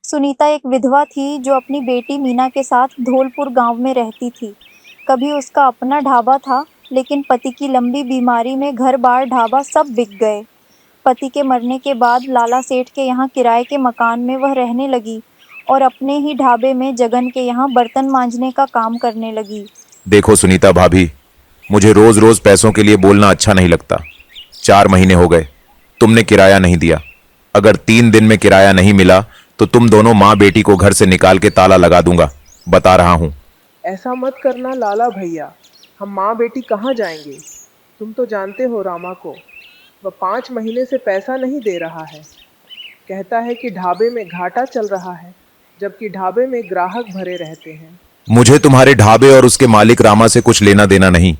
सुनीता एक विधवा थी जो अपनी बेटी मीना के साथ धौलपुर गांव में रहती थी। कभी उसका अपना ढाबा था, लेकिन पति की लंबी बीमारी में घर-बार ढाबा सब बिक गए। पति के मरने के बाद लाला सेठ के यहाँ किराए के मकान में वह रहने लगी और अपने ही ढाबे में जगन के यहाँ बर्तन मांजने का काम करने लगी। देखो सुनीता भाभी, मुझे रोज रोज पैसों के लिए बोलना अच्छा नहीं लगता। 4 महीने हो गए, तुमने किराया नहीं दिया। अगर 3 दिन में किराया नहीं मिला तो तुम दोनों माँ बेटी को घर से निकाल के ताला लगा दूंगा, बता रहा हूँ। ऐसा मत करना लाला भैया, हम माँ बेटी कहाँ जाएंगे। तुम तो जानते हो रामा को, वह 5 महीने से पैसा नहीं दे रहा है। कहता है कि ढाबे में घाटा चल रहा है, जबकि ढाबे में ग्राहक भरे रहते हैं। मुझे तुम्हारे ढाबे और उसके मालिक रामा से कुछ लेना देना नहीं।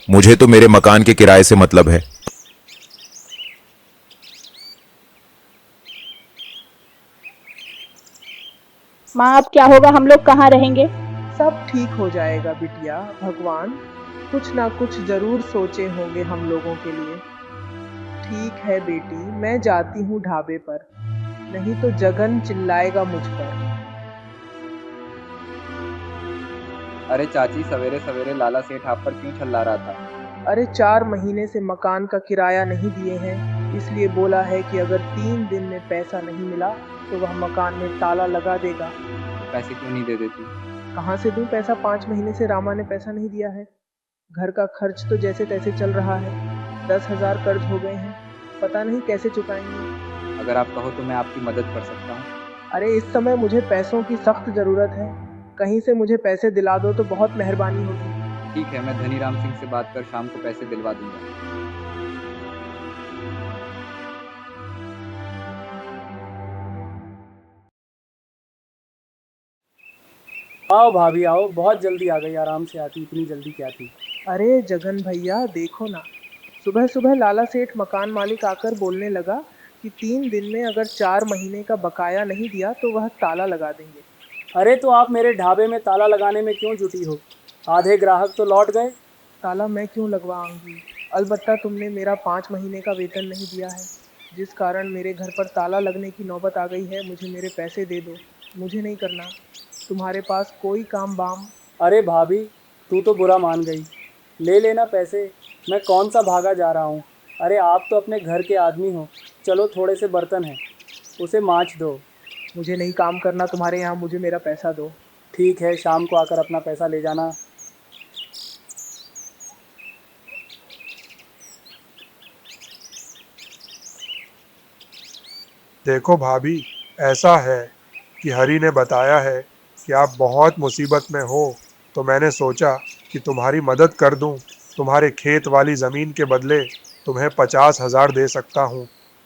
मुझे तो मेरे मकान के किराए से मतलब है। माँ अब क्या होगा, हम लोग कहाँ रहेंगे? सब ठीक हो जाएगा बिटिया, भगवान कुछ ना कुछ जरूर सोचे होंगे हम लोगों के लिए। ठीक है बेटी, मैं जाती हूँ ढाबे पर, नहीं तो जगन चिल्लाएगा मुझ पर। अरे चाची, सवेरे सवेरे लाला सेठ आप पर क्यों चिल्ला रहा था? अरे 4 महीने से मकान का किराया नहीं दिए हैं, इसलिए बोला है कि अगर 3 दिन में पैसा नहीं मिला तो वह मकान में ताला लगा देगा। तो पैसे क्यों नहीं दे देती? कहाँ से दूं पैसा, 5 महीने से रामा ने पैसा नहीं दिया है। घर का खर्च तो जैसे तैसे चल रहा है, 10,000 कर्ज हो गए हैं, पता नहीं कैसे चुकाएंगे। अगर आप कहो तो मैं आपकी मदद कर सकता हूँ। अरे इस समय मुझे पैसों की सख्त ज़रूरत है, कहीं से मुझे पैसे दिला दो तो बहुत मेहरबानी होगी। ठीक है, मैं धनीराम सिंह से बात कर शाम को पैसे दिलवा दूंगा। आओ भाभी आओ, बहुत जल्दी आ गई, आराम से आती, इतनी जल्दी क्या थी। अरे जगन भैया देखो ना, सुबह सुबह लाला सेठ मकान मालिक आकर बोलने लगा कि 3 दिन में अगर 4 महीने का बकाया नहीं दिया तो वह ताला लगा देंगे। अरे तो आप मेरे ढाबे में ताला लगाने में क्यों जुटी हो? आधे ग्राहक तो लौट गए। ताला मैं क्यों लगवाऊंगी, अलबत्ता तुमने मेरा 5 महीने का वेतन नहीं दिया है, जिस कारण मेरे घर पर ताला लगने की नौबत आ गई है। मुझे मेरे पैसे दे दो, मुझे नहीं करना तुम्हारे पास कोई काम बाम। अरे भाभी, तू तो बुरा मान गई, ले लेना पैसे, मैं कौन सा भागा जा रहा हूँ। अरे आप तो अपने घर के आदमी हो, चलो थोड़े से बर्तन हैं, उसे मांज दो। मुझे नहीं काम करना तुम्हारे यहाँ, मुझे मेरा पैसा दो। ठीक है, शाम को आकर अपना पैसा ले जाना। देखो भाभी, ऐसा है कि हरी ने बताया है कि आप बहुत मुसीबत में हो, तो मैंने सोचा कि तुम्हारी मदद कर दूं। तुम्हारे खेत वाली ज़मीन के बदले तुम्हें 50,000 दे सकता हूं।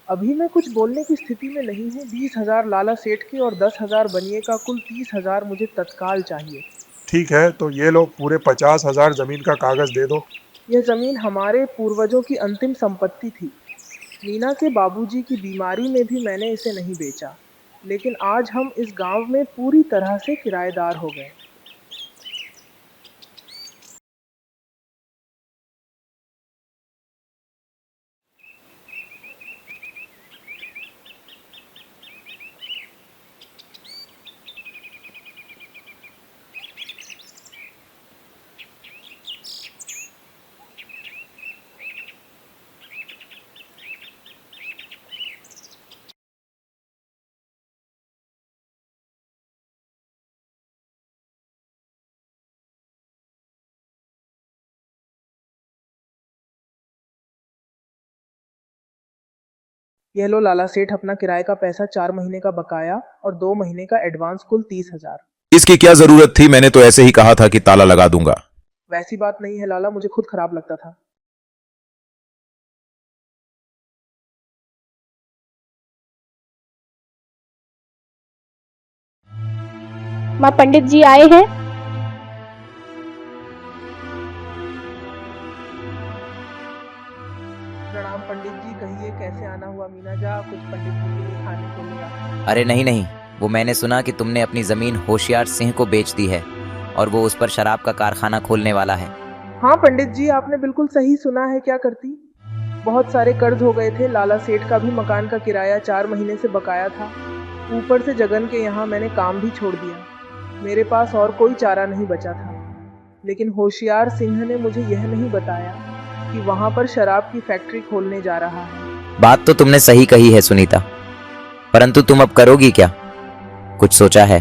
अभी मैं कुछ बोलने की स्थिति में नहीं हूँ। 20,000 लाला सेठ के और 10,000 बनिए का, कुल 30,000 मुझे तत्काल चाहिए। ठीक है, तो ये लो, पूरे 50,000 ज़मीन का कागज़ दे दो। यह ज़मीन हमारे पूर्वजों की अंतिम संपत्ति थी। मीना के बाबूजी की बीमारी में भी मैंने इसे नहीं बेचा, लेकिन आज हम इस गांव में पूरी तरह से किराएदार हो गए। यह लो लाला सेठ, अपना किराए का पैसा, 4 महीने का बकाया और 2 महीने का एडवांस, कुल 30,000। इसकी क्या जरूरत थी? मैंने तो ऐसे ही कहा था कि ताला लगा दूंगा। वैसी बात नहीं है लाला, मुझे खुद खराब लगता था। माँ पंडित जी आए हैं। प्रणाम पंडित जी, कहिए कैसे आना हुआ। मीना जा, कुछ पंडित जी के लिए खाने को लिया। अरे नहीं नहीं, वो मैंने सुना कि तुमने अपनी ज़मीन होशियार सिंह को बेच दी है और वो उस पर शराब का कारखाना खोलने वाला है। हाँ पंडित जी, आपने बिल्कुल सही सुना है। क्या करती, बहुत सारे कर्ज हो गए थे। लाला सेठ का भी मकान का किराया 4 महीने से बकाया था। ऊपर से जगन के यहाँ मैंने काम भी छोड़ दिया। मेरे पास और कोई चारा नहीं बचा था। लेकिन होशियार सिंह ने मुझे यह नहीं बताया कि वहाँ पर शराब की फैक्ट्री खोलने जा रहा है। बात तो तुमने सही कही है सुनीता, परंतु तुम अब करोगी क्या? कुछ सोचा है?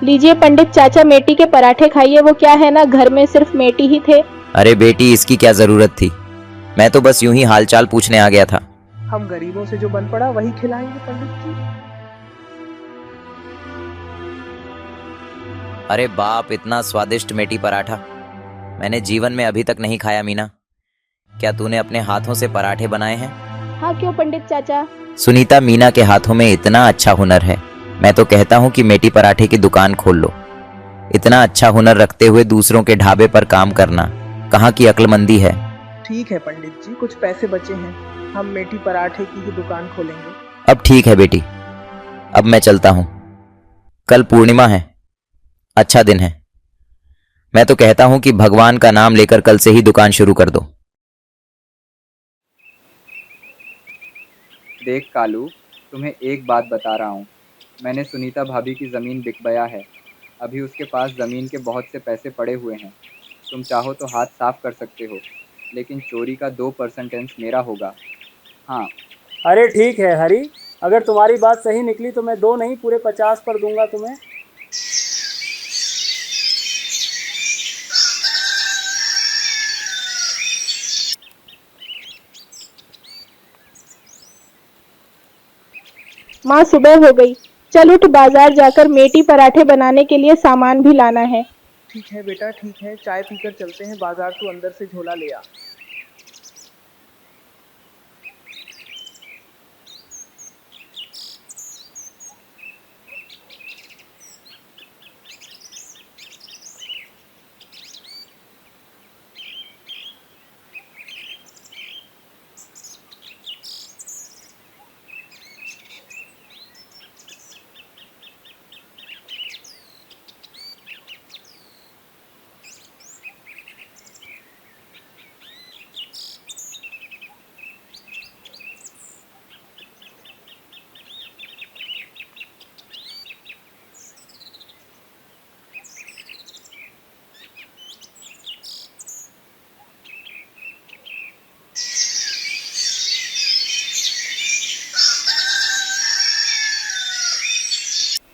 लीजिए पंडित चाचा, मेटी के पराठे खाइए। वो क्या है ना, घर में सिर्फ मेटी ही थे। अरे बेटी, इसकी क्या जरूरत थी? मैं तो बस यूं ही हालचाल पूछने आ गया था। हम गरीबों से जो बन पड़ा वही खिलाएंगे पंडित जी। अरे बाप, इतना स्वादिष्ट मेटी पराठा मैंने जीवन में अभी तक नहीं खाया। मीना, क्या तूने अपने हाथों से पराठे बनाए हैं? हाँ क्यों पंडित चाचा? सुनीता, मीना के हाथों में इतना अच्छा हुनर है। मैं तो कहता हूँ कि मेटी पराठे की दुकान खोल लो। इतना अच्छा हुनर रखते हुए दूसरों के ढाबे पर काम करना कहाँ की अक्लमंदी है। ठीक है पंडित जी, कुछ पैसे बचे हैं, हम मेटी पराठे की ही दुकान खोलेंगे। अब ठीक है बेटी, अब मैं चलता हूँ। कल पूर्णिमा है, अच्छा दिन है। मैं तो कहता हूँ कि भगवान का नाम लेकर कल से ही दुकान शुरू कर दो। देख कालू, तुम्हें एक बात बता रहा हूँ। मैंने सुनीता भाभी की ज़मीन बिकवाया है। अभी उसके पास ज़मीन के बहुत से पैसे पड़े हुए हैं। तुम चाहो तो हाथ साफ कर सकते हो, लेकिन चोरी का 2% मेरा होगा। हाँ, अरे ठीक है हरी, अगर तुम्हारी बात सही निकली तो मैं 2 नहीं पूरे 50 पर दूंगा तुम्हें। माँ सुबह हो गई, चल उठ, बाजार जाकर मेटी पराठे बनाने के लिए सामान भी लाना है। ठीक है बेटा, ठीक है, चाय पीकर चलते हैं बाजार। तू अंदर से झोला ले आ।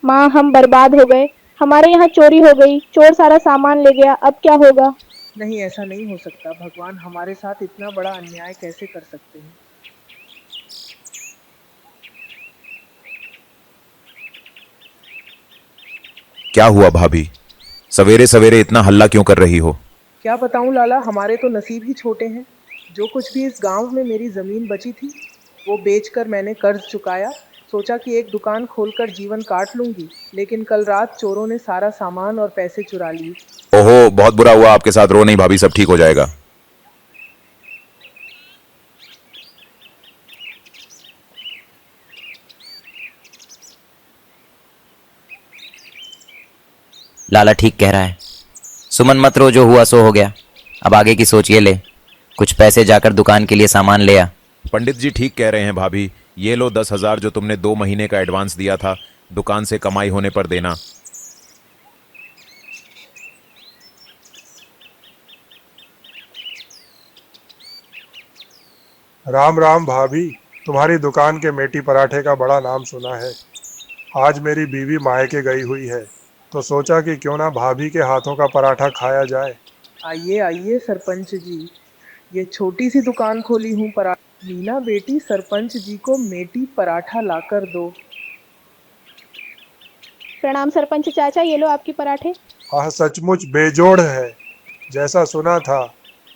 माँ हम बर्बाद हो गए, हमारे यहाँ चोरी हो गई, चोर सारा सामान ले गया, अब क्या होगा? नहीं, ऐसा नहीं हो सकता। भगवान हमारे साथ इतना बड़ा अन्याय कैसे कर सकते हैं। क्या हुआ भाभी? सवेरे सवेरे इतना हल्ला क्यों कर रही हो? क्या बताऊं लाला, हमारे तो नसीब ही छोटे हैं। जो कुछ भी इस गांव में मेरी ज़मीन बची थी वो बेचकर मैंने कर्ज चुकाया। सोचा कि एक दुकान खोलकर जीवन काट लूंगी, लेकिन कल रात चोरों ने सारा सामान और पैसे चुरा लिए। ओहो, बहुत बुरा हुआ आपके साथ। रो नहीं भाभी, सब ठीक हो जाएगा। लाला ठीक कह रहा है। सुमन मत रो, जो हुआ सो हो गया। अब आगे की सोचिए। ले कुछ पैसे, जाकर दुकान के लिए सामान ले आ। पंडित जी ठीक कह रहे हैं भाभी। ये लो 10,000 जो तुमने 2 महीने का एडवांस दिया था, दुकान से कमाई होने पर देना। राम राम भाभी, तुम्हारी दुकान के मेटी पराठे का बड़ा नाम सुना है। आज मेरी बीवी मायके गई हुई है, तो सोचा कि क्यों ना भाभी के हाथों का पराठा खाया जाए। आइए आइए सरपंच जी, ये छोटी सी दुकान खोली हूँ पराठा। मीना बेटी, सरपंच जी को मेटी पराठा लाकर दो। प्रणाम सरपंच चाचा, ये लो आपके पराठे। आह, सचमुच बेजोड़ है। जैसा सुना था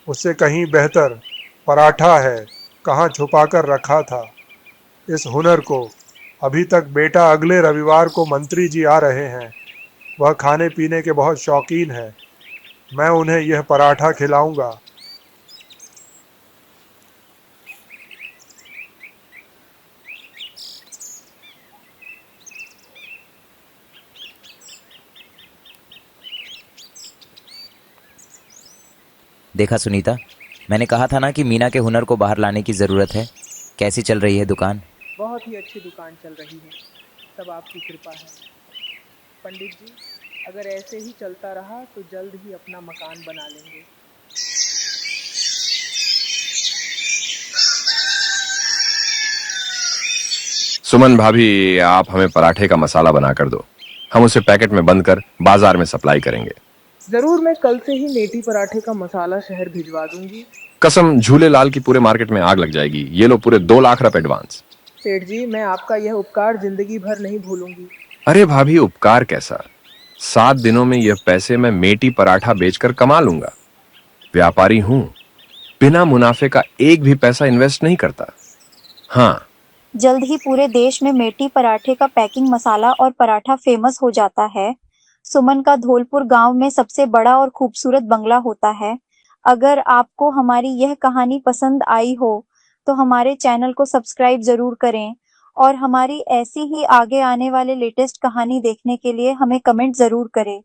उससे कहीं बेहतर पराठा है। कहाँ छुपा कर रखा था इस हुनर को। अभी तक बेटा अगले रविवार को मंत्री जी आ रहे हैं। वह खाने पीने के बहुत शौकीन है। मैं उन्हें यह पराठा खिलाऊंगा। देखा सुनीता, मैंने कहा था ना कि मीना के हुनर को बाहर लाने की ज़रूरत है। कैसी चल रही है दुकान? बहुत ही अच्छी दुकान चल रही है, सब आपकी कृपा है। पंडित जी, अगर ऐसे ही चलता रहा तो जल्द ही अपना मकान बना लेंगे। सुमन भाभी, आप हमें पराठे का मसाला बना कर दो। हम उसे पैकेट में बंद कर बाजार में सप्लाई करेंगे। जरूर, मैं कल से ही मेथी पराठे का मसाला शहर भिजवा दूंगी। कसम झूले लाल की पूरे मार्केट में आग लग जाएगी। ये लो पूरे 2 लाख रुपए एडवांस। सेठ जी, मैं आपका यह उपकार जिंदगी भर नहीं भूलूंगी। अरे भाभी, उपकार कैसा, 7 दिनों में यह पैसे मैं मेटी पराठा बेचकर कमा लूंगा। व्यापारी हूं, बिना मुनाफे का एक भी पैसा इन्वेस्ट नहीं करता। हाँ, जल्द ही पूरे देश में मेटी पराठे का पैकिंग मसाला और पराठा फेमस हो जाता है। सुमन का धौलपुर गांव में सबसे बड़ा और खूबसूरत बंगला होता है। अगर आपको हमारी यह कहानी पसंद आई हो तो हमारे चैनल को सब्सक्राइब जरूर करें और हमारी ऐसी ही आगे आने वाले लेटेस्ट कहानी देखने के लिए हमें कमेंट जरूर करें।